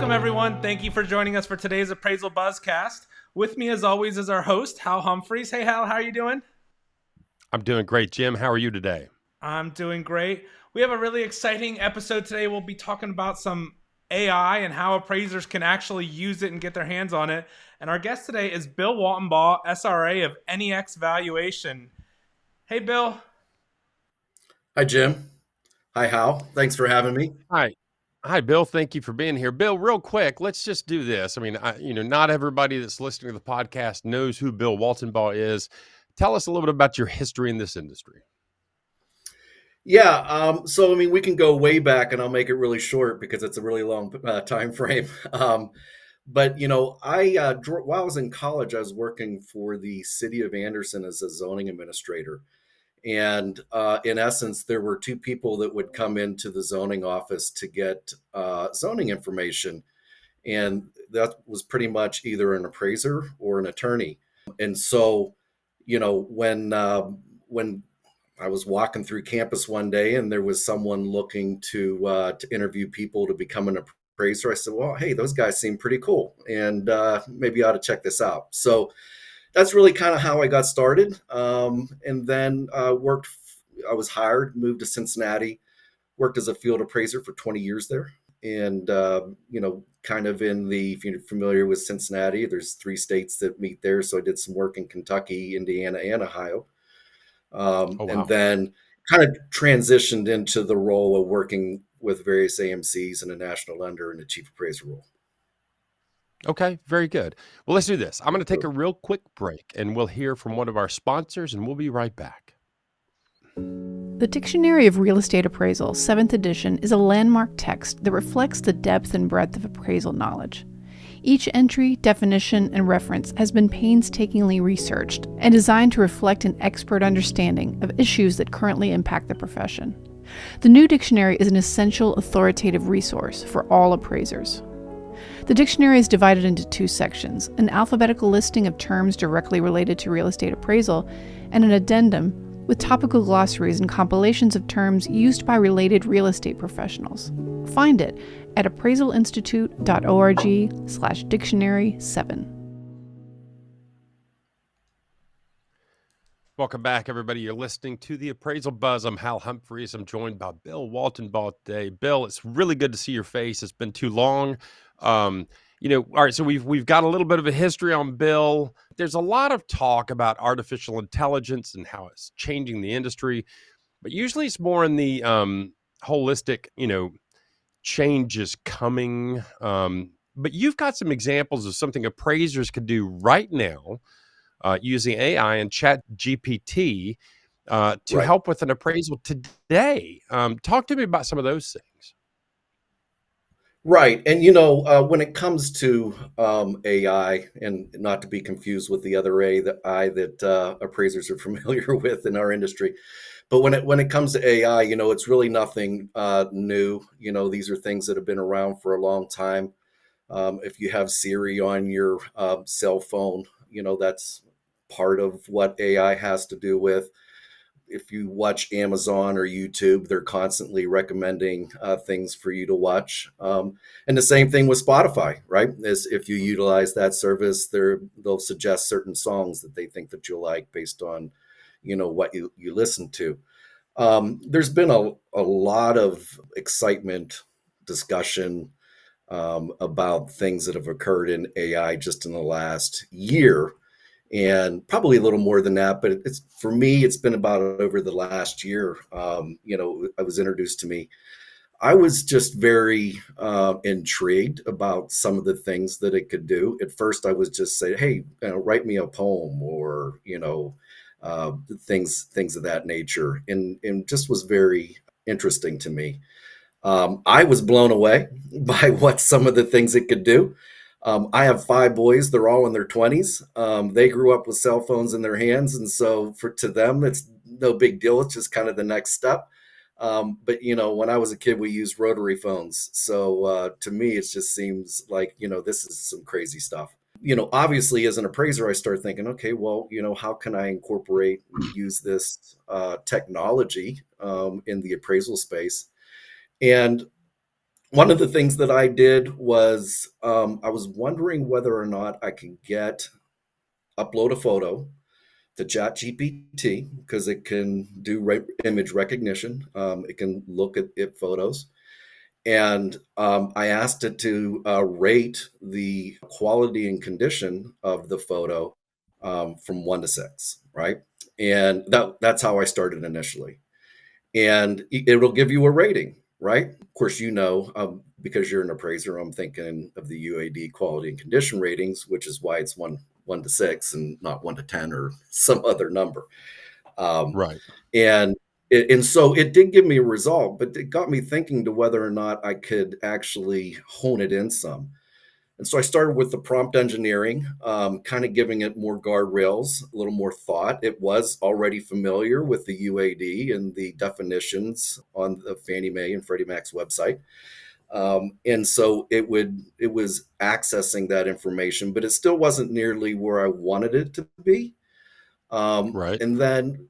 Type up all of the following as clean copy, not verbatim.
Welcome, everyone. Thank you for joining us for today's Appraisal Buzzcast. With me, as always, is our host, Hal Humphreys. Hey, Hal, how are you doing? I'm doing great, Jim. How are you today? I'm doing great. We have a really exciting episode today. We'll be talking about some AI and how appraisers can actually use it and get their hands on it. And our guest today is Bill Waltenbaugh, SRA of NEX Valuation. Hey, Bill. Hi, Jim. Hi, Hal. Thanks for having me. Hi. Hi, Bill. Thank you for being here. Bill, real quick, let's just do this. I mean, not everybody that's listening to the podcast knows who Bill Waltenbaugh is. Tell us a little bit about your history in this industry. Yeah, we can go way back, and I'll make it really short because it's a really long time frame. While I was in college, I was working for the city of Anderson as a zoning administrator. And in essence, there were two people that would come into the zoning office to get zoning information. And that was pretty much either an appraiser or an attorney. And so, when I was walking through campus one day and there was someone looking to interview people to become an appraiser, I said, well, hey, those guys seem pretty cool, and maybe I ought to check this out. So that's really kind of how I got started. And then I was hired, moved to Cincinnati, worked as a field appraiser for 20 years there. And, if you're familiar with Cincinnati, there's 3 states that meet there. So I did some work in Kentucky, Indiana, and Ohio. Oh, wow. And then kind of transitioned into the role of working with various AMCs and a national lender and a chief appraiser role. Okay, very good. Well, let's do this. I'm going to take a real quick break and we'll hear from one of our sponsors and we'll be right back. The Dictionary of Real Estate Appraisal, 7th edition, is a landmark text that reflects the depth and breadth of appraisal knowledge. Each entry, definition, and reference has been painstakingly researched and designed to reflect an expert understanding of issues that currently impact the profession. The new dictionary is an essential authoritative resource for all appraisers. The dictionary is divided into 2 sections, an alphabetical listing of terms directly related to real estate appraisal, and an addendum with topical glossaries and compilations of terms used by related real estate professionals. Find it at appraisalinstitute.org/dictionary7. Welcome back, everybody. You're listening to the Appraisal Buzz. I'm Hal Humphreys. I'm joined by Bill Waltenbaugh today. Bill, it's really good to see your face. It's been too long. All right, so we've got a little bit of a history on Bill. There's a lot of talk about artificial intelligence and how it's changing the industry, but usually it's more in the holistic, change is coming. But you've got some examples of something appraisers could do right now using AI and ChatGPT to help with an appraisal today. Talk to me about some of those things. Right. And, when it comes to AI, and not to be confused with the other AI that appraisers are familiar with in our industry, but when it comes to AI, it's really nothing new. These are things that have been around for a long time. If you have Siri on your cell phone, that's part of what AI has to do with. If you watch Amazon or YouTube, they're constantly recommending things for you to watch. And the same thing with Spotify, right? As if you utilize that service, they'll suggest certain songs that they think that you'll like based on, what you listen to. There's been a lot of excitement, discussion about things that have occurred in AI just in the last year. And probably a little more than that, but for me, it's been about over the last year. It was introduced to me. I was just very intrigued about some of the things that it could do. At first, I was just saying, "Hey, write me a poem," or things of that nature, and just was very interesting to me. I was blown away by what some of the things it could do. I have 5 boys. They're all in their 20s. They grew up with cell phones in their hands. And so to them, it's no big deal. It's just kind of the next step. But when I was a kid, we used rotary phones. So to me, it just seems like, this is some crazy stuff. Obviously, as an appraiser, I start thinking, okay, well, how can I incorporate and use this technology in the appraisal space? And one of the things that I did was I was wondering whether or not I could upload a photo to ChatGPT because it can do image recognition. It can look at photos. And I asked it to rate the quality and condition of the photo from 1 to 6, right? And that's how I started initially. And it'll give you a rating, right? Of course, because you're an appraiser, I'm thinking of the UAD quality and condition ratings, which is why it's 1 to 6 and not 1 to 10 or some other number. Right. And so it did give me a result, but it got me thinking to whether or not I could actually hone it in some. And so I started with the prompt engineering, kind of giving it more guardrails, a little more thought. It was already familiar with the UAD and the definitions on the Fannie Mae and Freddie Mac's website. And so it was accessing that information, but it still wasn't nearly where I wanted it to be. Right. And then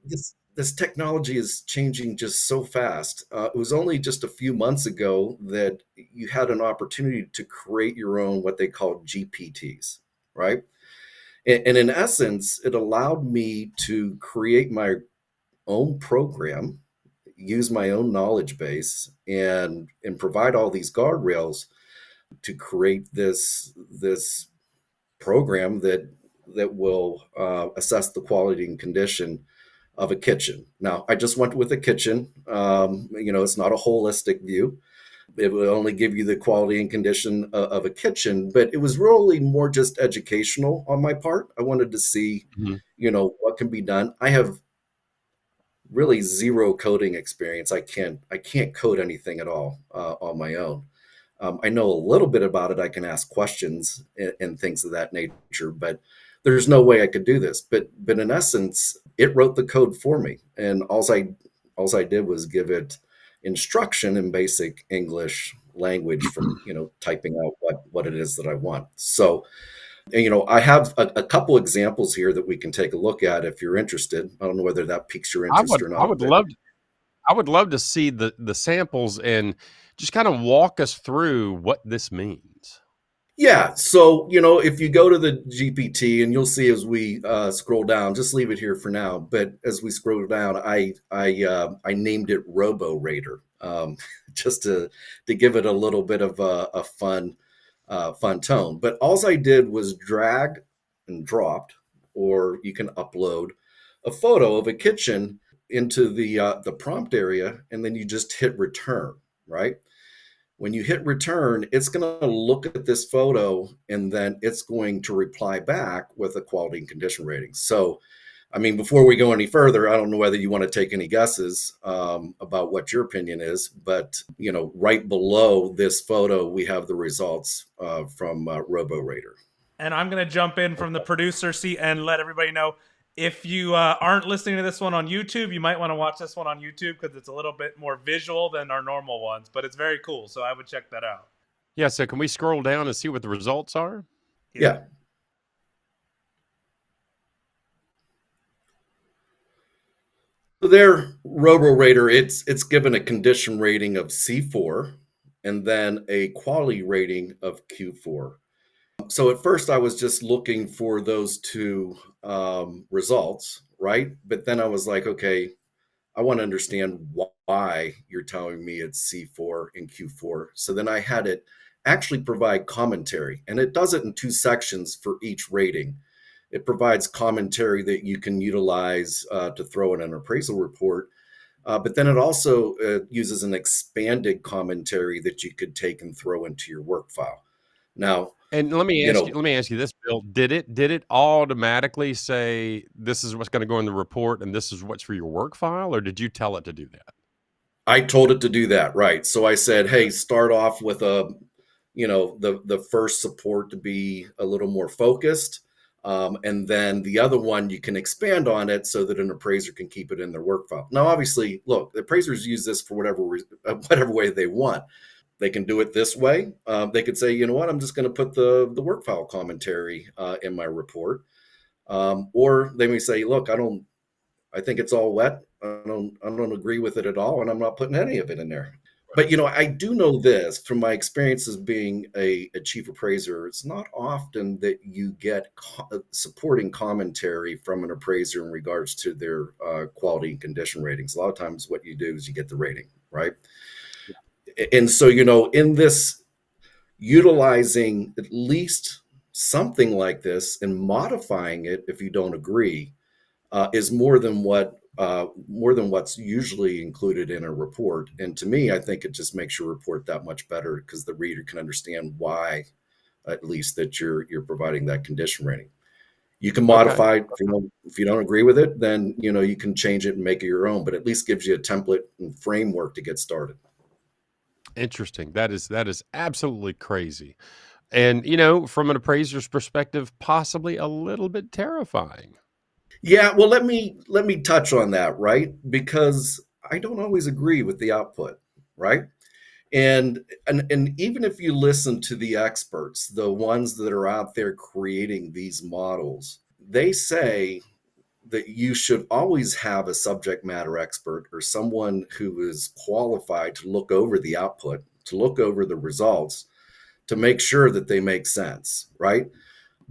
this technology is changing just so fast. It was only just a few months ago that you had an opportunity to create your own, what they call GPTs, right? And in essence, it allowed me to create my own program, use my own knowledge base, and provide all these guardrails to create this program that will assess the quality and condition of a kitchen. Now, I just went with a kitchen. It's not a holistic view. It will only give you the quality and condition of a kitchen, but it was really more just educational on my part. I wanted to see, Mhm. what can be done. I have really zero coding experience. I can't code anything at all on my own. I know a little bit about it. I can ask questions and things of that nature, but there's no way I could do this. But in essence, it wrote the code for me, and all I did was give it instruction in basic English language from typing out what it is that I want. So I have a couple examples here that we can take a look at if you're interested. I don't know whether that piques your I interest would or I not, would but love I would love to see the samples and just kind of walk us through what this means. yeah. So, if you go to the GPT and you'll see as we scroll down, just leave it here for now. But as we scroll down, I named it Robo Raider, just to give it a little bit of a fun tone. But all I did was drag and dropped, or you can upload a photo of a kitchen into the prompt area, and then you just hit return, right? When you hit return, it's going to look at this photo and then it's going to reply back with a quality and condition rating. So, I mean, before we go any further, I don't know whether you want to take any guesses about what your opinion is, but right below this photo, we have the results from Robo Raider. And I'm going to jump in from the producer seat and let everybody know, if you aren't listening to this one on YouTube, you might want to watch this one on YouTube because it's a little bit more visual than our normal ones, but it's very cool. So I would check that out. Yeah, so can we scroll down and see what the results are? Yeah. So there, Robo Raider, it's given a condition rating of C4 and then a quality rating of Q4. So at first I was just looking for those two results, right? But then I was like, okay, I want to understand why you're telling me it's C4 and Q4. So then I had it actually provide commentary, and it does it in 2 sections for each rating. It provides commentary that you can utilize to throw in an appraisal report. But then it also uses an expanded commentary that you could take and throw into your work file. Now, And let me ask you this, Bill. Did it automatically say this is what's going to go in the report and this is what's for your work file, or did you tell it to do that? I told it to do that, right? So I said, hey, start off with the first support to be a little more focused. And then the other one, you can expand on it so that an appraiser can keep it in their work file. Now, obviously, look, the appraisers use this for whatever way they want. They can do it this way. They could say, you know what, I'm just going to put the work file commentary in my report. Or they may say, look, I think it's all wet. I don't agree with it at all, and I'm not putting any of it in there. But I do know this from my experience as being a chief appraiser. It's not often that you get supporting commentary from an appraiser in regards to their quality and condition ratings. A lot of times, what you do is you get the rating, right? And so, in this, utilizing at least something like this and modifying it if you don't agree is more than what's usually included in a report. And to me, I think it just makes your report that much better because the reader can understand why, at least, that you're providing that condition rating. You can modify it if you don't agree with it, then you can change it and make it your own, but at least gives you a template and framework to get started. Interesting. That is absolutely crazy. And, from an appraiser's perspective, possibly a little bit terrifying. Yeah, well, let me touch on that, right? Because I don't always agree with the output, right? And even if you listen to the experts, the ones that are out there creating these models, they say that you should always have a subject matter expert or someone who is qualified to look over the output, to look over the results, to make sure that they make sense, right?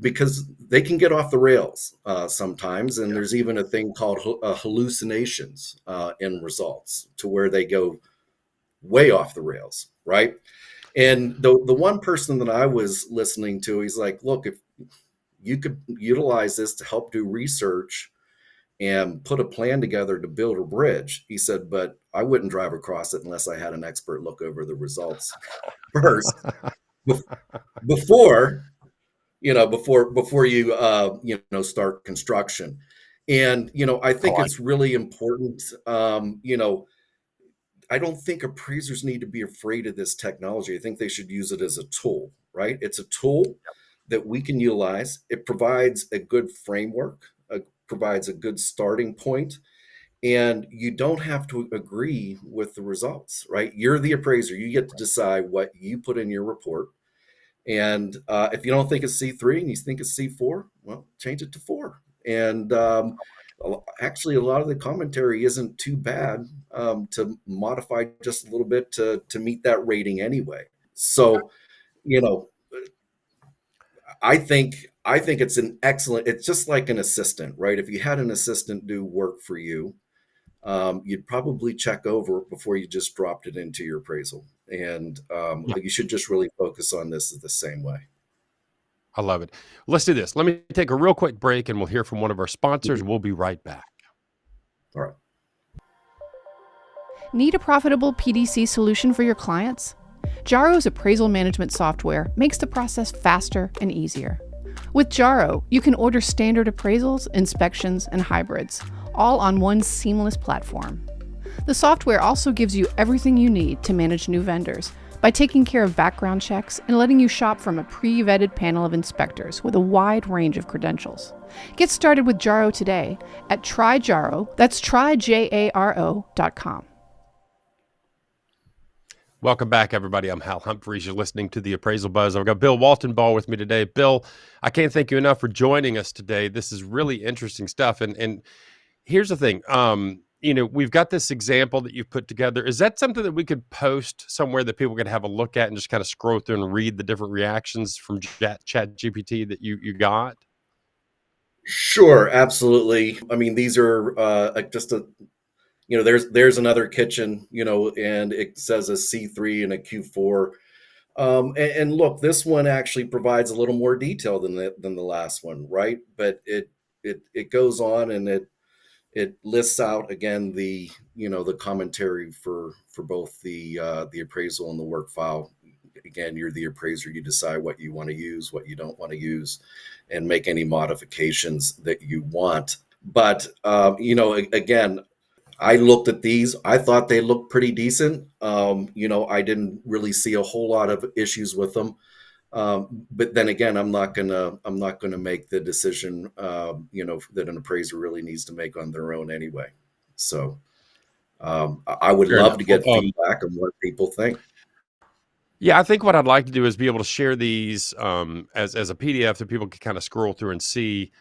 Because they can get off the rails sometimes. And there's even a thing called hallucinations in results, to where they go way off the rails, right? And the one person that I was listening to, he's like, look, if you could utilize this to help do research and put a plan together to build a bridge, he said, but I wouldn't drive across it unless I had an expert look over the results first before you start construction. And I think it's really important. I don't think appraisers need to be afraid of this technology. I think they should use it as a tool, right? It's a tool that we can utilize. It provides a good framework, provides a good starting point, and you don't have to agree with the results, right? You're the appraiser. You get to decide what you put in your report. And if you don't think it's C3 and you think it's C4, well, change it to 4. And actually, a lot of the commentary isn't too bad to modify just a little bit to meet that rating anyway. So, I think it's it's just like an assistant, right? If you had an assistant do work for you, you'd probably check over before you just dropped it into your appraisal. And you should just really focus on this the same way. I love it. Let's do this. Let me take a real quick break and we'll hear from one of our sponsors. We'll be right back. All right. Need a profitable PDC solution for your clients? Jaro's appraisal management software makes the process faster and easier. With Jaro, you can order standard appraisals, inspections, and hybrids, all on one seamless platform. The software also gives you everything you need to manage new vendors by taking care of background checks and letting you shop from a pre-vetted panel of inspectors with a wide range of credentials. Get started with Jaro today at tryjaro, that's tryjaro.com. Welcome back, everybody. I'm Hal Humphreys. You're listening to the Appraisal Buzz. I've got Bill Waltenbaugh with me today. Bill, I can't thank you enough for joining us today. This is really interesting stuff. And here's the thing. We've got this example that you've put together. Is that something that we could post somewhere that people could have a look at and just kind of scroll through and read the different reactions from ChatGPT that you got? Sure, absolutely. I mean, these are just there's another kitchen, and it says a C3 and a Q4. And look, this one actually provides a little more detail than the last one, right? But it goes on and it lists out again the commentary for both the appraisal and the work file. Again, you're the appraiser. You decide what you want to use, what you don't want to use, and make any modifications that you want. But again, I looked at these. I thought they looked pretty decent. I didn't really see a whole lot of issues with them. But then again, I'm not gonna make the decision, that an appraiser really needs to make on their own anyway. So I would love to get feedback on what people think. Yeah, I think what I'd like to do is be able to share these as a PDF that people can kind of scroll through and see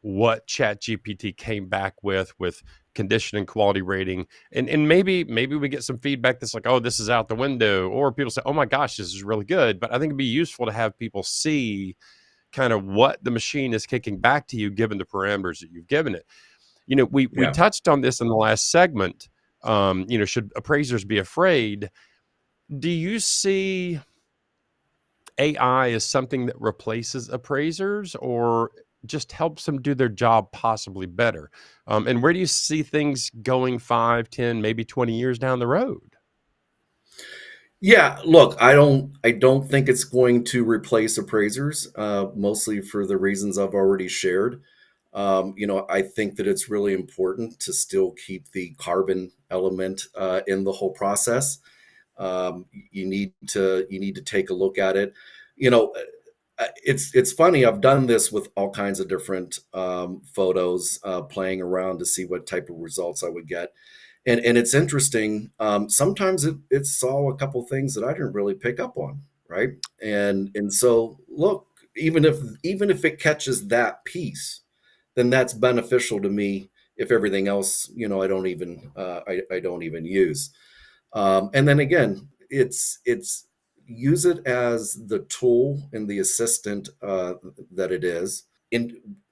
what ChatGPT came back with condition and quality rating, and maybe we get some feedback that's like, oh, this is out the window, or people say, oh my gosh, this is really good. But I think it'd be useful to have people see kind of what the machine is kicking back to you given the parameters that you've given it. We Yeah. touched on this in the last segment. Should appraisers be afraid? Do you see AI as something that replaces appraisers, or just helps them do their job possibly better? And where do you see things going 5, 10, maybe 20 years down the road? Yeah, look, I don't think it's going to replace appraisers, mostly for the reasons I've already shared. I think that it's really important to still keep the carbon element in the whole process. You need to take a look at it. It's funny. I've done this with all kinds of different photos, playing around to see what type of results I would get, and it's interesting. Sometimes it saw a couple things that I didn't really pick up on, right? And so look, even if it catches that piece, then that's beneficial to me. If everything else, I don't even use. And then again, it's use it as the tool and the assistant that it is,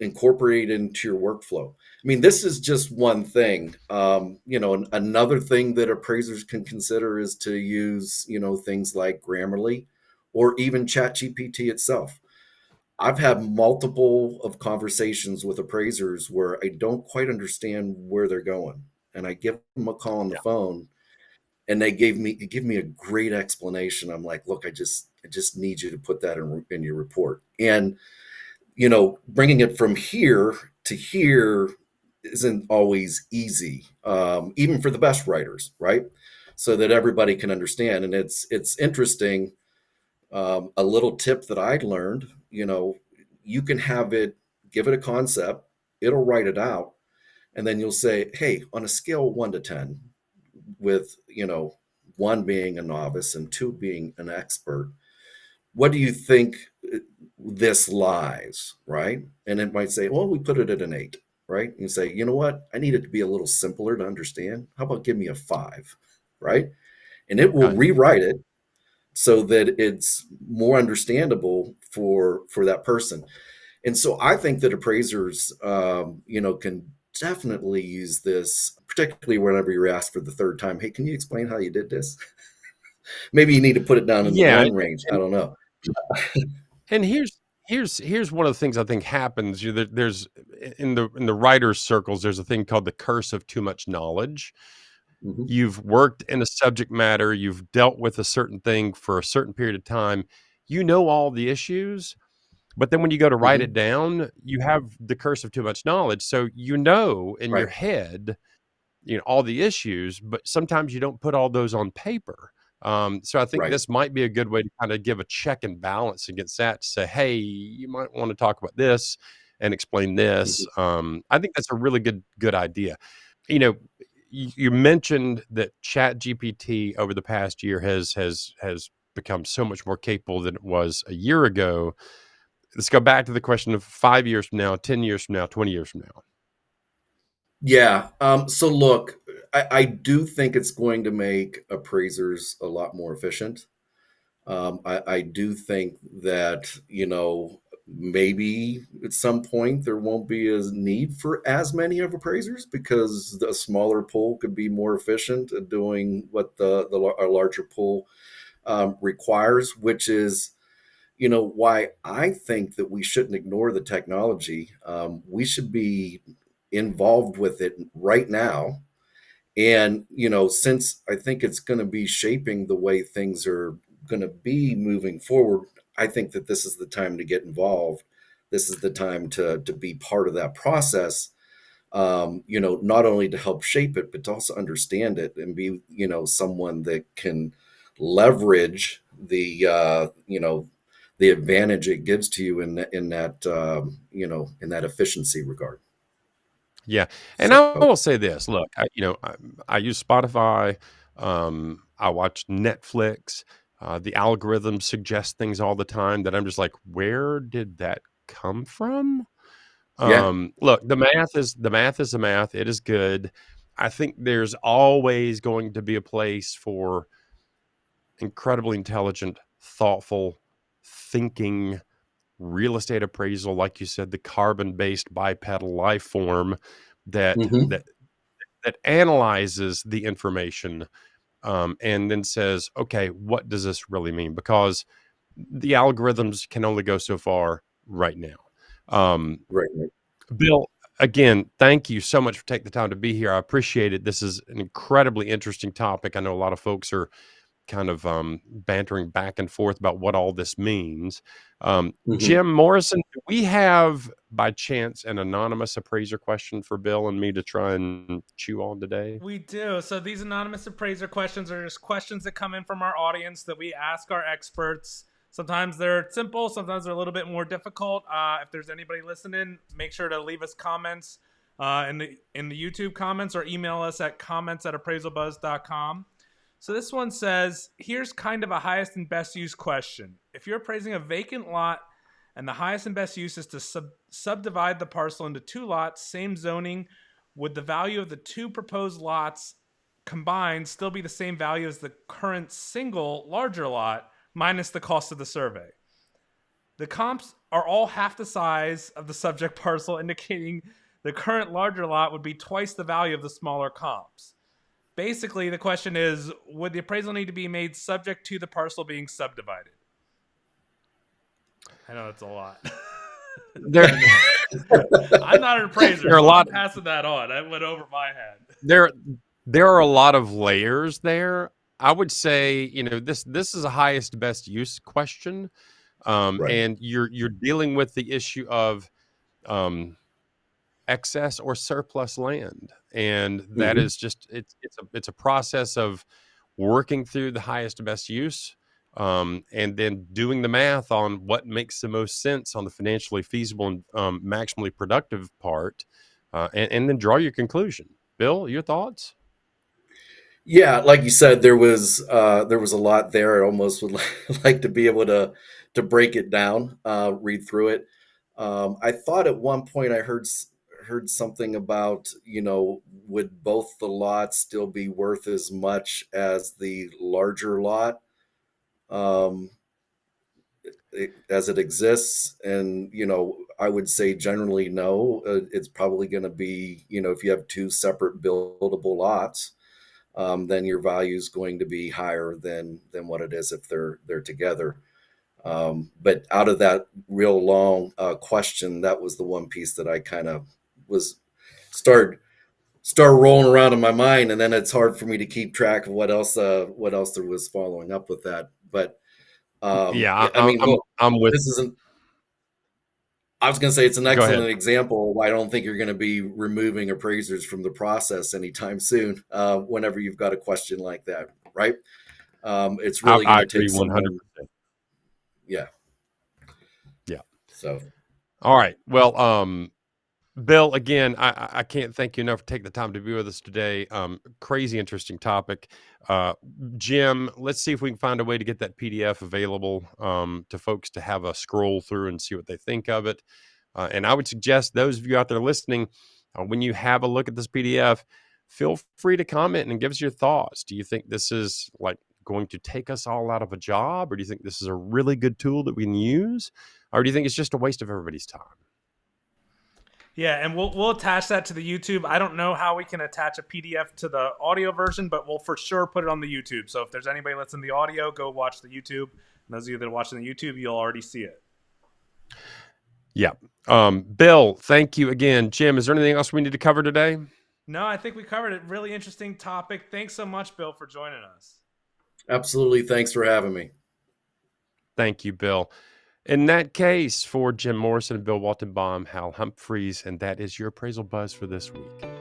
incorporate it into your workflow. I mean, this is just one thing. Another thing that appraisers can consider is to use, things like Grammarly or even ChatGPT itself. I've had multiple of conversations with appraisers where I don't quite understand where they're going, and I give them a call on the Yeah. phone, and they give me a great explanation. I'm like, look, I just need you to put that in your report. And bringing it from here to here isn't always easy, even for the best writers, right? So that everybody can understand. And it's interesting. A little tip that I learned, you can give it a concept, it'll write it out, and then you'll say, hey, on a scale of 1 to 10, with one being a novice and two being an expert, what do you think this lies, right? And it might say, well, we put it at an 8, right? And you say, you know what, I need it to be a little simpler to understand. How about give me a 5, right? And it will Okay. rewrite it so that it's more understandable for that person. And so I think that appraisers, can definitely use this, particularly whenever you're asked for the third time, hey, can you explain how you did this? Maybe you need to put it down in the Yeah. 1 range. I don't know. And here's one of the things I think happens. There's in the writers' circles, there's a thing called the curse of too much knowledge. Mhm. You've worked in a subject matter, you've dealt with a certain thing for a certain period of time, you know all the issues, but then when you go to write it Mhm. down, you have the curse of too much knowledge. So you know in your Right. head, all the issues, but sometimes you don't put all those on paper. So I think Right. this might be a good way to kind of give a check and balance against that, to say, hey, you might want to talk about this and explain this. Mhm. I think that's a really good idea. You know, you mentioned that Chat GPT over the past year has become so much more capable than it was a year ago. Let's go back to the question of 5 years from now, 10 years from now, 20 years from now. Yeah. So look, I do think it's going to make appraisers a lot more efficient. I do think that, maybe at some point there won't be as need for as many of appraisers because the smaller pool could be more efficient at doing what a larger pool requires, which is, why I think that we shouldn't ignore the technology. We should be involved with it right now. And, since I think it's going to be shaping the way things are going to be moving forward, I think that this is the time to get involved. This is the time to be part of that process, not only to help shape it, but to also understand it and be, someone that can leverage the advantage it gives to you in that efficiency regard. Yeah, and So, I will say this: look, I use Spotify. I watch Netflix. The algorithms suggest things all the time that I'm just like, where did that come from? Yeah. Look, the math is the math. It is good. I think there's always going to be a place for incredibly intelligent, thoughtful, thinking real estate appraisal, like you said, the carbon-based bipedal life form that Hmm. that that analyzes the information, and then says, okay, what does this really mean? Because the algorithms can only go so far right now. Right. Right. Bill, again, thank you so much for taking the time to be here. I appreciate it. This is an incredibly interesting topic. I know a lot of folks are kind of bantering back and forth about what all this means. Hmm. Jim Morrison, do we have, by chance, an anonymous appraiser question for Bill and me to try and chew on today? We do. So these anonymous appraiser questions are just questions that come in from our audience that we ask our experts. Sometimes they're simple, sometimes they're a little bit more difficult. If there's anybody listening, make sure to leave us comments in the YouTube comments, or email us at comments@appraisalbuzz.com. So this one says, here's kind of a highest and best use question. If you're appraising a vacant lot and the highest and best use is to subdivide the parcel into two lots, same zoning, would the value of the two proposed lots combined still be the same value as the current single larger lot minus the cost of the survey? The comps are all half the size of the subject parcel, indicating the current larger lot would be twice the value of the smaller comps. Basically, the question is, would the appraisal need to be made subject to the parcel being subdivided? I know it's a lot. There, I'm not an appraiser, there are a so I'm lot. passing that on. I went over my head. There, there are a lot of layers there. I would say, this is a highest best use question, Right. and you're dealing with the issue of um, excess or surplus land, and that Hmm. is just it's a process of working through the highest and best use, and then doing the math on what makes the most sense on the financially feasible and maximally productive part, and then draw your conclusion. Bill, your thoughts? Yeah, like you said, there was a lot there. I almost would like to be able to break it down, read through it. I thought at one point I heard something about, would both the lots still be worth as much as the larger lot, um, as it exists? And I would say generally no. It's probably going to be, if you have two separate buildable lots, then your value is going to be higher than what it is if they're together. But out of that real long question, that was the one piece that I kind of was start start rolling around in my mind, and then it's hard for me to keep track of what else there was following up with that. But Yeah, yeah, I mean, look, I'm with. this isn't. I was going to say it's an Go ahead. excellent example. I don't think you're going to be removing appraisers from the process anytime soon. Whenever you've got a question like that, right? It's really going I to agree take 100%. someone. Yeah. Yeah. So All right. Well, Bill, again, I can't thank you enough for taking the time to be with us today. Crazy interesting topic. Uh, Jim, let's see if we can find a way to get that PDF available to folks to have a scroll through and see what they think of it. And I would suggest those of you out there listening, when you have a look at this PDF, feel free to comment and give us your thoughts. Do you think this is like going to take us all out of a job, or do you think this is a really good tool that we can use, or do you think it's just a waste of everybody's time? Yeah, and we'll attach that to the YouTube. I don't know how we can attach a PDF to the audio version, but we'll for sure put it on the YouTube. So if there's anybody listening to the audio, go watch the YouTube. And those of you that are watching the YouTube, you'll already see it. Yeah. Bill, thank you again. Jim, is there anything else we need to cover today? No, I think we covered it. Really interesting topic. Thanks so much, Bill, for joining us. absolutely. Thanks for having me. Thank you, Bill. In that case, for Jim Morrison and Bill Waltenbaugh, Hal Humphreys, and that is your appraisal buzz for this week.